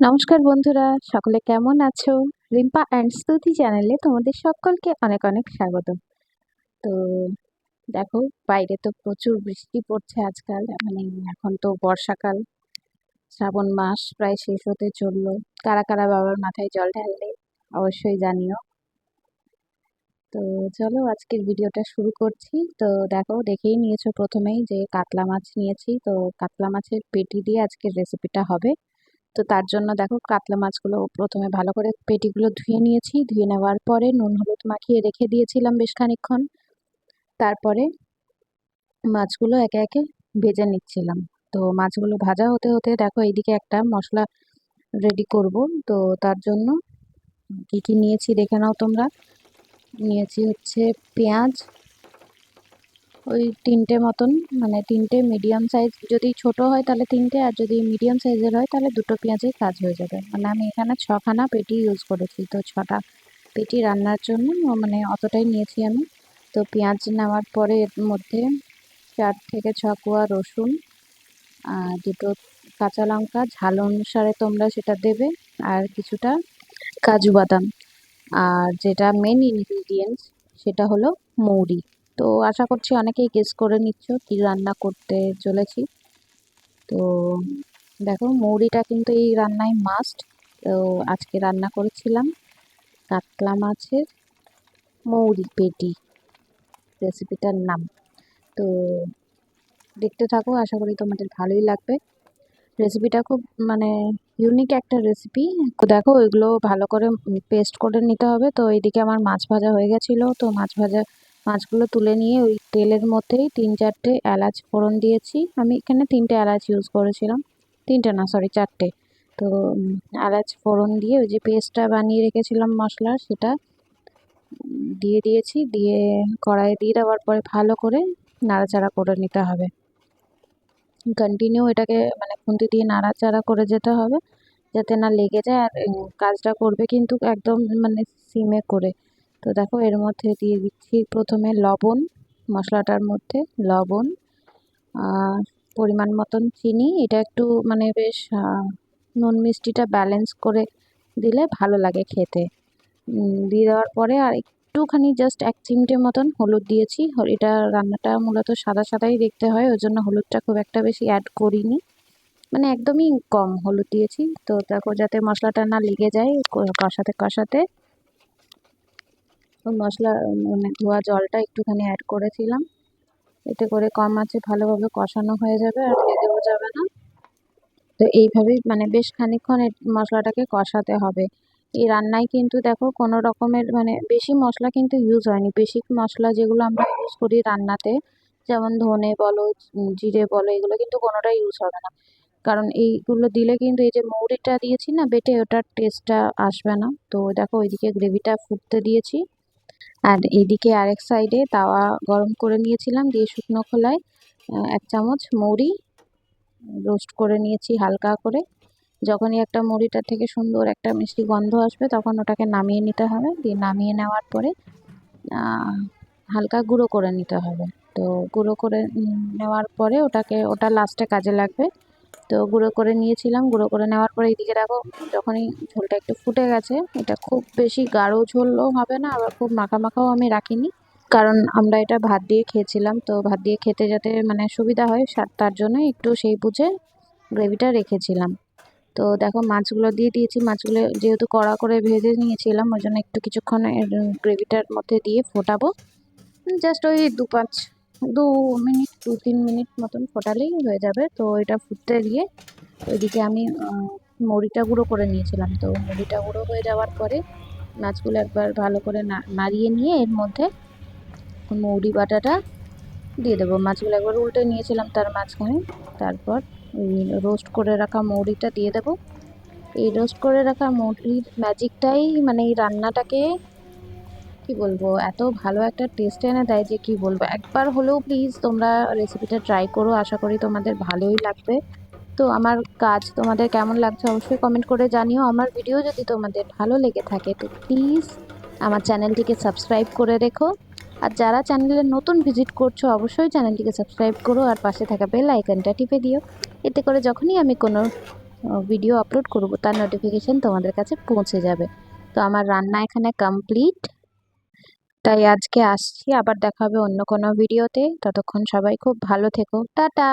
নমস্কার বন্ধুরা, সকলে কেমন আছো? রিম্পা অ্যান্ড স্তুতি চ্যানেলে তোমাদের সকলকে অনেক অনেক স্বাগত। তো দেখো, বাইরে তো প্রচুর বৃষ্টি পড়ছে আজকাল। মানে এখন তো বর্ষাকাল, শ্রাবণ মাস প্রায় শেষ হতে চললো। কারা কারা বাবার মাথায় জল ঢাললে অবশ্যই জানিও। তো চলো আজকের ভিডিওটা শুরু করছি। তো দেখো, দেখেই নিয়েছো প্রথমেই যে কাতলা মাছ নিয়েছি। তো কাতলা মাছের পেটি দিয়ে আজকের রেসিপিটা হবে। তো তার জন্য দেখো, কাতলা মাছগুলো প্রথমে ভালো করে পেটিগুলো ধুয়ে নিয়েছি। ধুয়ে নেওয়ার পরে নুন হলুদ মাখিয়ে রেখে দিয়েছিলাম বেশ খানিকক্ষণ। তারপরে মাছগুলো একে একে ভেজে নিচ্ছিলাম। তো মাছগুলো ভাজা হতে হতে দেখো, এইদিকে একটা মশলা রেডি করব। তো তার জন্য কি কি নিয়েছি দেখে নাও তোমরা। নিয়েছি হচ্ছে পেঁয়াজ, ওই 3টে মতন, মানে 3টে মিডিয়াম সাইজ। যদি ছোট হয় তাহলে 3টে, আর যদি মিডিয়াম সাইজের হয় তাহলে 2টো পেঁয়াজের কাজ হয়ে যাবে। মানে আমি এখানে 6খানা পেটি ইউজ করেছি। তো 6টা পেটি রান্নার জন্য মানে অতটাই নিয়েছি আমি। তো পেঁয়াজ নেওয়ার পরে এর মধ্যে 4 থেকে 6 কোয়া রসুন, আর 2টো কাঁচা লঙ্কা, ঝাল অনুসারে তোমরা সেটা দেবে। আর কিছুটা কাজু বাদাম। আর যেটা মেন ইনগ্রিডিয়েন্টস সেটা হলো মৌরি। তো আশা করছি অনেকেই গেস করে নিচ্ছ কি রান্না করতে চলেছি। তো দেখো, মৌরিটা কিন্তু এই রান্নায় মাস্ট। তো আজকে রান্না করেছিলাম কাতলা মাছের মৌরি পেটি, রেসিপিটার নাম। তো দেখতে থাকো, আশা করি তোমাদের ভালোই লাগবে। রেসিপিটা খুব মানে ইউনিক একটা রেসিপি। দেখো, ওইগুলো ভালো করে পেস্ট করে নিতে হবে। তো এইদিকে আমার মাছ ভাজা হয়ে গেছিলো। তো মাছগুলো তুলে নিয়ে ওই তেলের মধ্যেই 3-4টে এলাচ ফোড়ন দিয়েছি। আমি এখানে 3টে এলাচ ইউজ করেছিলাম। 3টে না, সরি 4টে। তো এলাচ ফোড়ন দিয়ে ওই যে পেস্টটা বানিয়ে রেখেছিলাম মশলার, সেটা দিয়ে দিয়েছি। দিয়ে কড়াইয়ে দিয়ে দেওয়ার পরে ভালো করে নাড়াচাড়া করে নিতে হবে। কন্টিনিউ এটাকে মানে খুন্তি দিয়ে নাড়াচাড়া করে যেতে হবে, যাতে না লেগে যায়। আর কাজটা করবে কিন্তু একদম মানে সিমে করে। তো দেখো, এর মধ্যে দিয়ে দিচ্ছি প্রথমে লবণ, মশলাটার মধ্যে লবণ, আর পরিমাণ মতন চিনি। এটা একটু মানে বেশ নুন মিষ্টিটা ব্যালেন্স করে দিলে ভালো লাগে খেতে। দিয়ে দেওয়ার পরে আর একটুখানি জাস্ট 1 চিমটে মতন হলুদ দিয়েছি। এটা রান্নাটা মূলত সাদা সাদাই দেখতে হয়, ওই জন্য হলুদটা খুব একটা বেশি অ্যাড করিনি, মানে একদমই কম হলুদ দিয়েছি। তো দেখো, যাতে মশলাটা না লেগে যায়, কষাতে কষাতে ওই মশলা মানে ধোয়া জলটা একটুখানি অ্যাড করেছিলাম। এতে করে কম আঁচে ভালোভাবে কষানো হয়ে যাবে আর লেগেও যাবে না। তো এইভাবেই মানে বেশ খানিকক্ষণ মশলাটাকে কষাতে হবে। এই রান্নায় কিন্তু দেখো, কোনো রকমের মানে বেশি মশলা কিন্তু ইউজ হয়নি। বেসিক মশলা যেগুলো আমরা ইউজ করি রান্নাতে, যেমন ধনে বলো, জিরে বলো, এগুলো কিন্তু কোনোটাই ইউজ হবে না। কারণ এইগুলো দিলে কিন্তু এই যে মৌরিটা দিয়েছি না বেটে, ওটার টেস্টটা আসবে না। তো দেখো, ওইদিকে গ্রেভিটা ফুটতে দিয়েছি। আর এইদিকে আরেক সাইডে তাওয়া গরম করে নিয়েছিলাম, দিয়ে শুকনো খোলায় 1 চামচ মৌরি রোস্ট করে নিয়েছি হালকা করে। যখনই একটা মৌরিটার থেকে সুন্দর একটা মিষ্টি গন্ধ আসবে, তখন ওটাকে নামিয়ে নিতে হবে। দিয়ে নামিয়ে নেওয়ার পরে হালকা গুঁড়ো করে নিতে হবে। তো গুঁড়ো করে নেওয়ার পরে ওটা লাস্টে কাজে লাগবে। তো গুঁড়ো করে নিয়েছিলাম। গুঁড়ো করে নেওয়ার পরে এইদিকে দেখো, যখনই ঝোলটা একটু ফুটে গেছে, এটা খুব বেশি গাঢ় ঝোলও হবে না, আবার খুব মাখা মাখাও আমি রাখিনি। কারণ আমরা এটা ভাত দিয়ে খেয়েছিলাম। তো ভাত দিয়ে খেতে যাতে মানে সুবিধা হয়, তার জন্য একটু সেই বুঝে গ্রেভিটা রেখেছিলাম। তো দেখো, মাছগুলো দিয়ে দিয়েছি। মাছগুলো যেহেতু কড়া করে ভেজে নিয়েছিলাম, ওই জন্য একটু কিছুক্ষণ গ্রেভিটার মধ্যে দিয়ে ফোটাবো। জাস্ট ওই 2 মিনিট 2-3 মিনিট মতন ফোটালেই হয়ে যাবে। তো এটা ফুটতে দিয়ে ওইদিকে আমি মৌরিটা গুঁড়ো করে নিয়েছিলাম। তো মৌরিটা গুঁড়ো হয়ে যাওয়ার পরে মাছগুলো একবার ভালো করে নাড়িয়ে নিয়ে এর মধ্যে মৌরি বাটাটা দিয়ে দেবো। মাছগুলো একবার উল্টে নিয়েছিলাম তার মাঝখানে। তারপর রোস্ট করে রাখা মৌরিটা দিয়ে দেবো। এই রোস্ট করে রাখা মৌরির ম্যাজিকটাই মানে এই রান্নাটাকে কি বলবো, এত ভালো একটা টেস্ট এনে দেয় যে কি বলবো। একবার হলেও প্লিজ তোমরা রেসিপিটা ট্রাই করো, আশা করি তোমাদের ভালোই লাগবে। তো আমার কাজ তোমাদের কেমন লাগছে অবশ্যই কমেন্ট করে জানিও। আমার ভিডিও যদি তোমাদের ভালো লেগে থাকে তো প্লিজ আমার চ্যানেলটিকে সাবস্ক্রাইব করে রেখো। আর যারা চ্যানেলে নতুন ভিজিট করছো, অবশ্যই চ্যানেলটিকে সাবস্ক্রাইব করো আর পাশে থাকা বেল আইকনটা টিপে দিও। এতে করে যখনই আমি কোনো ভিডিও আপলোড করব তার নোটিফিকেশন তোমাদের কাছে পৌঁছে যাবে। তো আমার রান্না এখানে কমপ্লিট, তাই আজকে আসছি, আবার দেখা হবে অন্য কোনো ভিডিওতে। ততক্ষণ সবাই খুব ভালো থেকো, টাটা।